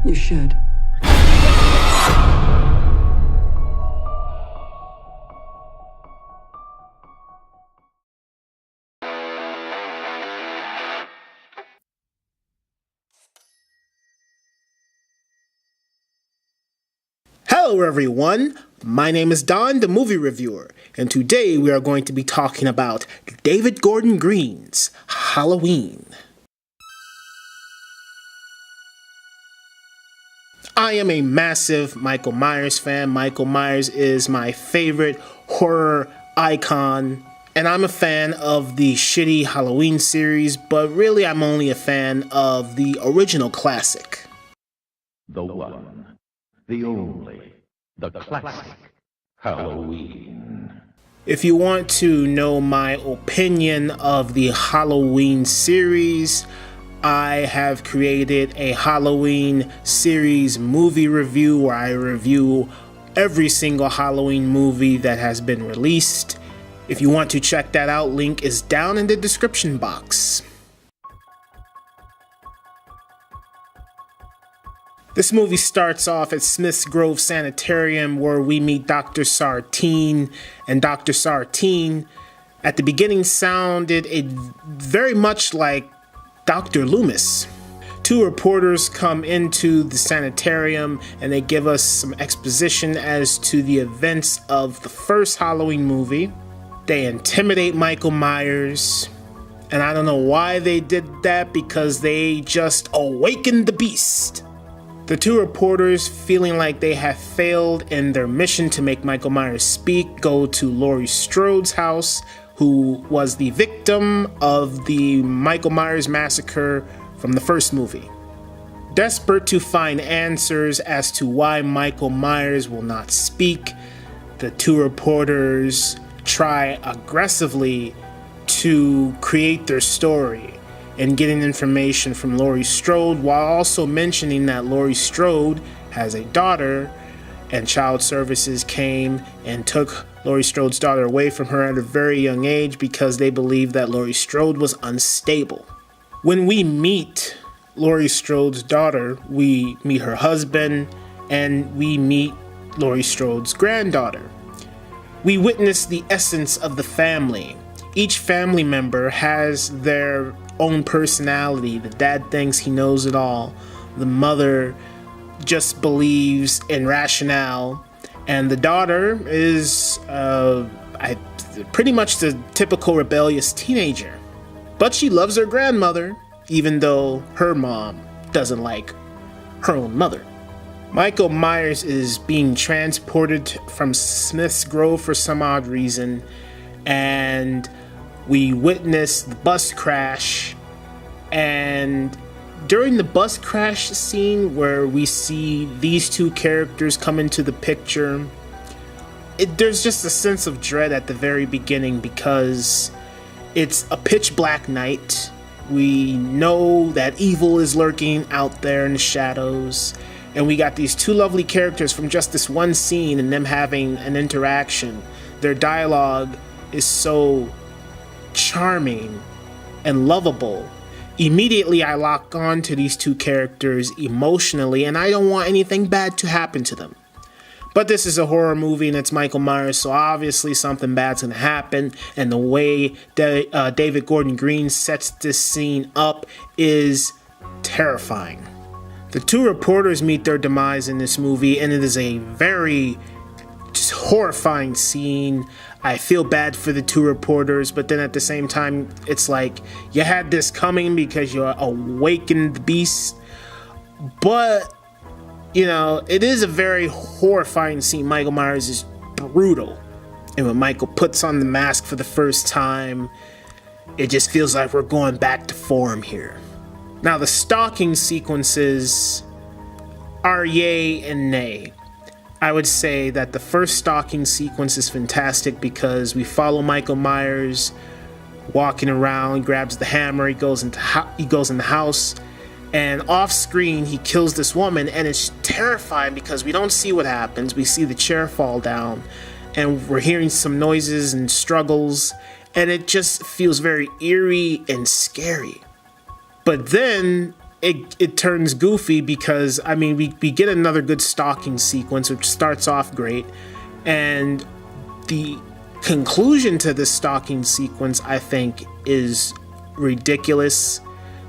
You should. Hello everyone, my name is Don, the movie reviewer, and today we are going to be talking about David Gordon Green's Halloween. I am a massive Michael Myers fan. Michael Myers is my favorite horror icon, and I'm a fan of the shitty Halloween series, but really I'm only a fan of the original classic. The one, the only, the classic Halloween. If you want to know my opinion of the Halloween series, I have created a Halloween series movie review where I review every single Halloween movie that has been released. If you want to check that out, link is down in the description box. This movie starts off at Smith's Grove Sanitarium where we meet Dr. Sartine, and Dr. Sartine at the beginning sounded very much like Dr. Loomis. Two reporters come into the sanitarium and they give us some exposition as to the events of the first Halloween movie. They intimidate Michael Myers, and I don't know why they did that, because they just awakened the beast. The two reporters, feeling like they have failed in their mission to make Michael Myers speak, go to Laure Strode's house, who was the victim of the Michael Myers massacre from the first movie. Desperate to find answers as to why Michael Myers will not speak, the two reporters try aggressively to create their story and getting information from Laure Strode, while also mentioning that Laure Strode has a daughter, and Child Services came and took Laure Strode's daughter away from her at a very young age because they believed that Laure Strode was unstable. When we meet Laure Strode's daughter, we meet her husband, and we meet Laure Strode's granddaughter. We witness the essence of the family. Each family member has their own personality. The dad thinks he knows it all. The mother just believes in rationale. And the daughter is pretty much the typical rebellious teenager. But she loves her grandmother, even though her mom doesn't like her own mother. Michael Myers is being transported from Smith's Grove for some odd reason, and we witness the bus crash, and during the bus crash scene where we see these two characters come into the picture, there's just a sense of dread at the very beginning because it's a pitch black night. We know that evil is lurking out there in the shadows, and we got these two lovely characters from just this one scene and them having an interaction. Their dialogue is so charming and lovable. Immediately I lock on to these two characters emotionally, and I don't want anything bad to happen to them. But this is a horror movie and it's Michael Myers, so obviously something bad's gonna happen, and the way that David Gordon Green sets this scene up is terrifying. The two reporters meet their demise in this movie, and it is a very just horrifying scene. I feel bad for the two reporters, but then at the same time, it's like you had this coming because you awakened the beast. But, you know, it is a very horrifying scene. Michael Myers is brutal. And when Michael puts on the mask for the first time, it just feels like we're going back to form here. Now, the stalking sequences are yay and nay. I would say that the first stalking sequence is fantastic because we follow Michael Myers walking around, grabs the hammer, he goes in the house, and off screen he kills this woman, and it's terrifying because we don't see what happens. We see the chair fall down, and we're hearing some noises and struggles, and it just feels very eerie and scary. But then it turns goofy because, I mean, we get another good stalking sequence, which starts off great. And the conclusion to this stalking sequence, I think, is ridiculous,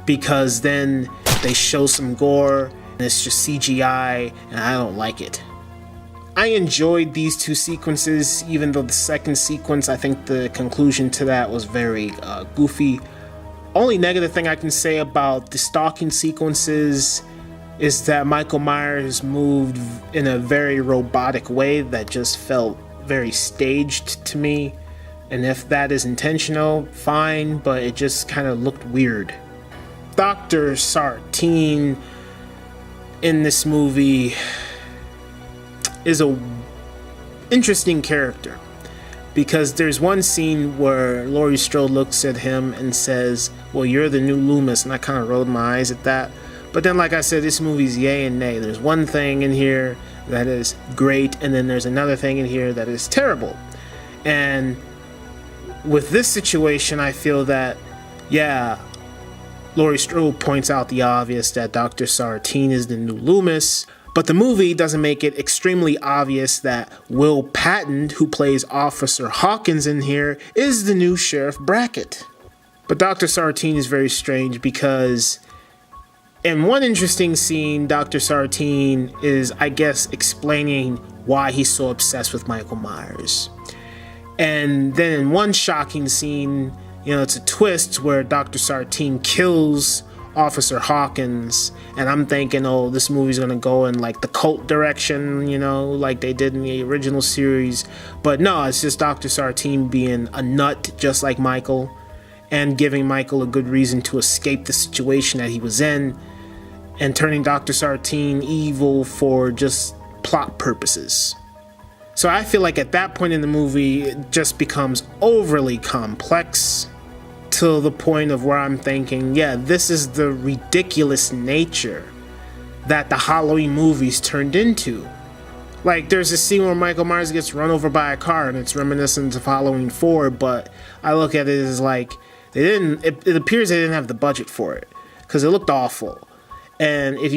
because then they show some gore and it's just CGI, and I don't like it. I enjoyed these two sequences, even though the second sequence, I think the conclusion to that was very goofy. Only negative thing I can say about the stalking sequences is that Michael Myers moved in a very robotic way that just felt very staged to me. And if that is intentional, fine, but it just kind of looked weird. Dr. Sartine in this movie is a interesting character, because there's one scene where Laurie Strode looks at him and says, well, you're the new Loomis, and I kind of rolled my eyes at that. But then, like I said, this movie's yay and nay. There's one thing in here that is great, and then there's another thing in here that is terrible. And with this situation, I feel that, yeah, Laurie Strode points out the obvious, that Dr. Sartine is the new Loomis, but the movie doesn't make it extremely obvious that Will Patton, who plays Officer Hawkins in here, is the new Sheriff Brackett. But Dr. Sartine is very strange, because in one interesting scene, Dr. Sartine is, I guess, explaining why he's so obsessed with Michael Myers. And then in one shocking scene, you know, it's a twist where Dr. Sartine kills Officer Hawkins, and I'm thinking, oh, this movie's gonna go in like the cult direction, you know, like they did in the original series. But no, it's just Dr. Sartine being a nut just like Michael, and giving Michael a good reason to escape the situation that he was in, and turning Dr. Sartine evil for just plot purposes. So I feel like at that point in the movie, it just becomes overly complex, to the point of where I'm thinking, yeah, this is the ridiculous nature that the Halloween movies turned into. Like, there's a scene where Michael Myers gets run over by a car, and it's reminiscent of Halloween 4, but I look at it as like, it appears they didn't have the budget for it, because it looked awful. And it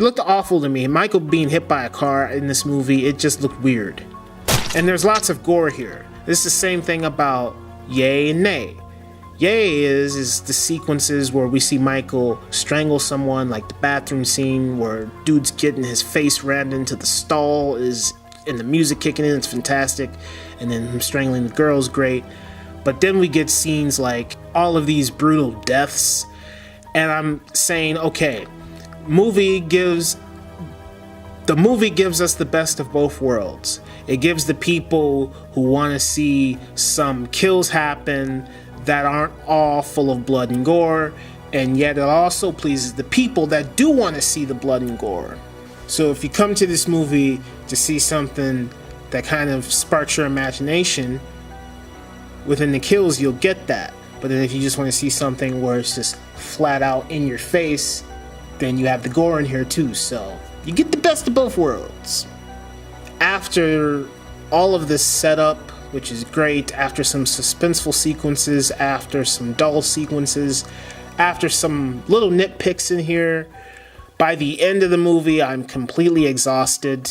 looked awful to me. Michael being hit by a car in this movie, it just looked weird. And there's lots of gore here. This is the same thing about yay and nay. Yay is the sequences where we see Michael strangle someone, like the bathroom scene where dude's getting his face rammed into the stall, and the music kicking in, it's fantastic, and then him strangling the girl's great. But then we get scenes like all of these brutal deaths, and I'm saying, okay, the movie gives us the best of both worlds. It gives the people who want to see some kills happen that aren't all full of blood and gore, and yet it also pleases the people that do want to see the blood and gore. So if you come to this movie to see something that kind of sparks your imagination, within the kills you'll get that. But then if you just want to see something where it's just flat out in your face, then you have the gore in here too. So you get the best of both worlds. After all of this setup, which is great, after some suspenseful sequences, after some dull sequences, after some little nitpicks in here, by the end of the movie, I'm completely exhausted.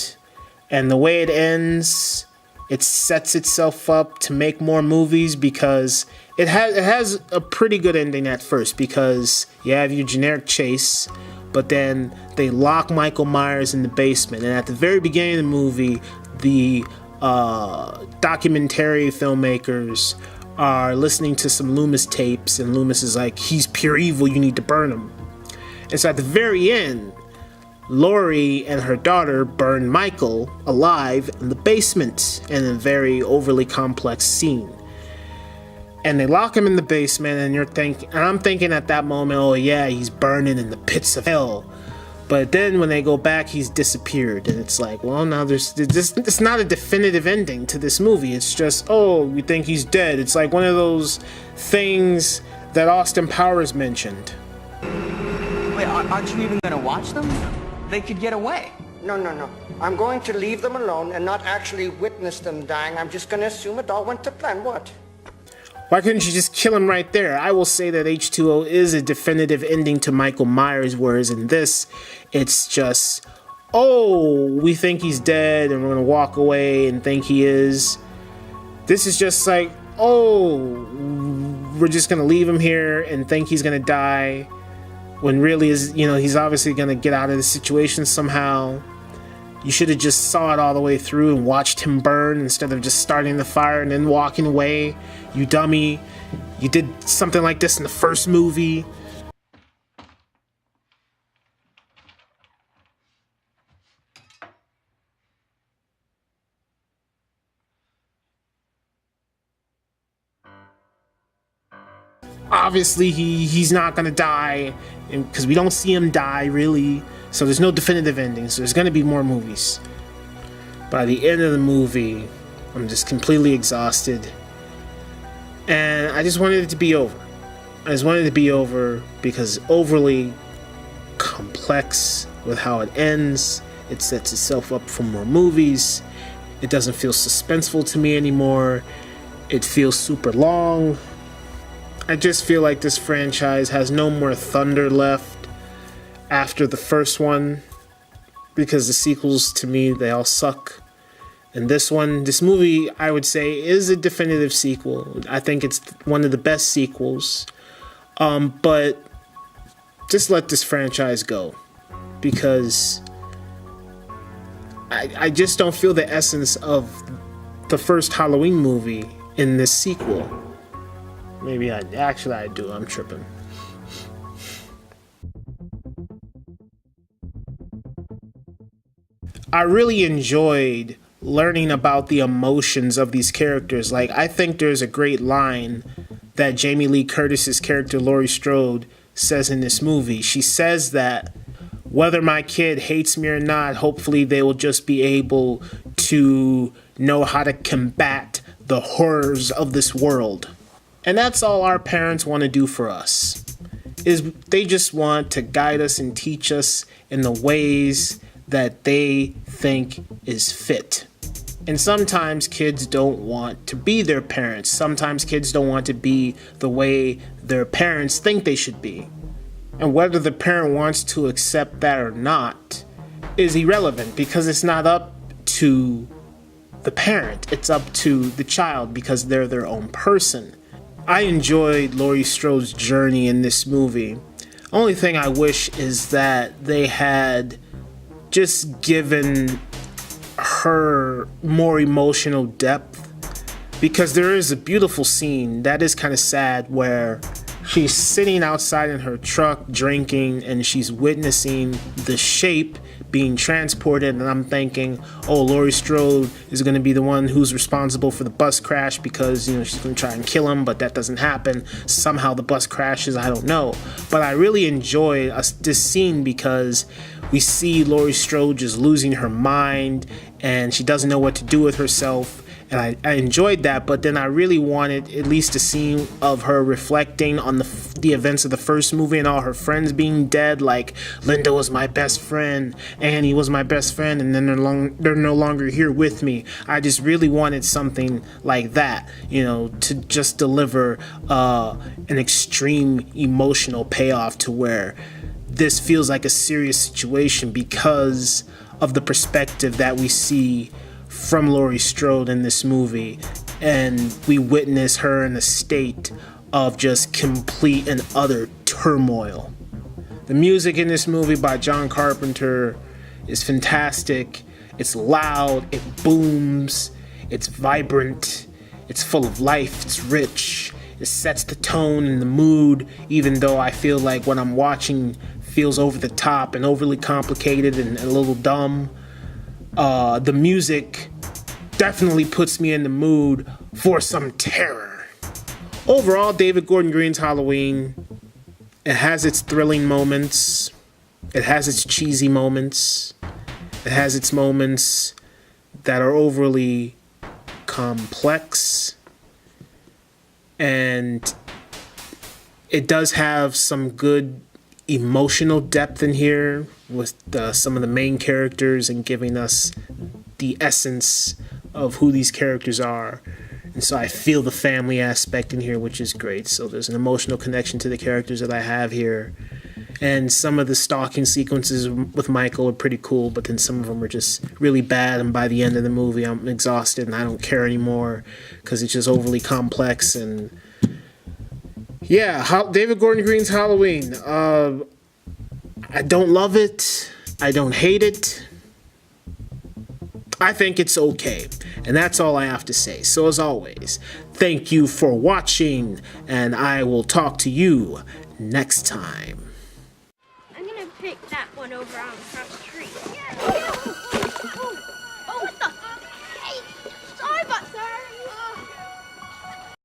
And the way it ends, it sets itself up to make more movies, because it has a pretty good ending at first, because you have your generic chase, but then they lock Michael Myers in the basement. And at the very beginning of the movie, the documentary filmmakers are listening to some Loomis tapes, and Loomis is like, he's pure evil, you need to burn him. And so at the very end, Laurie and her daughter burn Michael alive in the basement in a very overly complex scene. And they lock him in the basement, and I'm thinking at that moment, oh yeah, he's burning in the pits of hell. But then when they go back, he's disappeared, and it's like, well, now it's not a definitive ending to this movie. It's just, oh, we think he's dead. It's like one of those things that Austin Powers mentioned. Wait, aren't you even gonna watch them? They could get away. No. I'm going to leave them alone and not actually witness them dying. I'm just gonna assume it all went to plan. What? Why couldn't you just kill him right there? I will say that H2O is a definitive ending to Michael Myers, whereas in this, it's just, oh, we think he's dead and we're gonna walk away and think he is. This is just like, oh, we're just gonna leave him here and think he's gonna die, when really is, you know, he's obviously gonna get out of the situation somehow. You should have just saw it all the way through and watched him burn instead of just starting the fire and then walking away. You dummy. You did something like this in the first movie. Obviously, he's not gonna die, because we don't see him die, really. So there's no definitive ending, so there's gonna be more movies. By the end of the movie, I'm just completely exhausted. And I just wanted it to be over. I just wanted it to be over because it's overly complex with how it ends. It sets itself up for more movies. It doesn't feel suspenseful to me anymore. It feels super long. I just feel like this franchise has no more thunder left after the first one, because the sequels, to me, they all suck. And this movie, I would say, is a definitive sequel. I think it's one of the best sequels. But just let this franchise go, because I just don't feel the essence of the first Halloween movie in this sequel. Maybe I do. I'm tripping. I really enjoyed learning about the emotions of these characters. Like, I think there's a great line that Jamie Lee Curtis's character Laurie Strode says in this movie. She says that whether my kid hates me or not, hopefully they will just be able to know how to combat the horrors of this world. And that's all our parents want to do for us, is they just want to guide us and teach us in the ways that they think is fit. And sometimes kids don't want to be their parents. Sometimes kids don't want to be the way their parents think they should be. And whether the parent wants to accept that or not is irrelevant, because it's not up to the parent. It's up to the child, because they're their own person. I enjoyed Laurie Strode's journey in this movie. Only thing I wish is that they had just given her more emotional depth, because there is a beautiful scene that is kind of sad where she's sitting outside in her truck drinking and she's witnessing the shape being transported, and I'm thinking, oh, Laurie Strode is going to be the one who's responsible for the bus crash, because, you know, she's going to try and kill him, but that doesn't happen. Somehow the bus crashes, I don't know. But I really enjoy this scene because we see Laurie Strode just losing her mind, and she doesn't know what to do with herself. And I enjoyed that, but then I really wanted at least a scene of her reflecting on the events of the first movie and all her friends being dead. Like, Linda was my best friend, Annie was my best friend, and then they're no longer here with me. I just really wanted something like that, you know, to just deliver an extreme emotional payoff to where this feels like a serious situation because of the perspective that we see from Laurie Strode in this movie, and we witness her in a state of just complete and utter turmoil. The music in this movie by John Carpenter is fantastic. It's loud, it booms, it's vibrant, it's full of life, it's rich, it sets the tone and the mood, even though I feel like what I'm watching feels over the top and overly complicated and a little dumb. The music definitely puts me in the mood for some terror. Overall, David Gordon Green's Halloween, it has its thrilling moments, it has its cheesy moments, it has its moments that are overly complex, and it does have some good emotional depth in here with some of the main characters and giving us the essence of who these characters are And so I feel the family aspect in here, which is great. So there's an emotional connection to the characters that I have here. And some of the stalking sequences with Michael are pretty cool, but then some of them are just really bad. And by the end of the movie, I'm exhausted and I don't care anymore because it's just overly complex. And yeah, David Gordon Green's Halloween. I don't love it. I don't hate it. I think it's okay. And that's all I have to say. So as always, thank you for watching, and I will talk to you next time. I'm gonna pick that one over on across the street.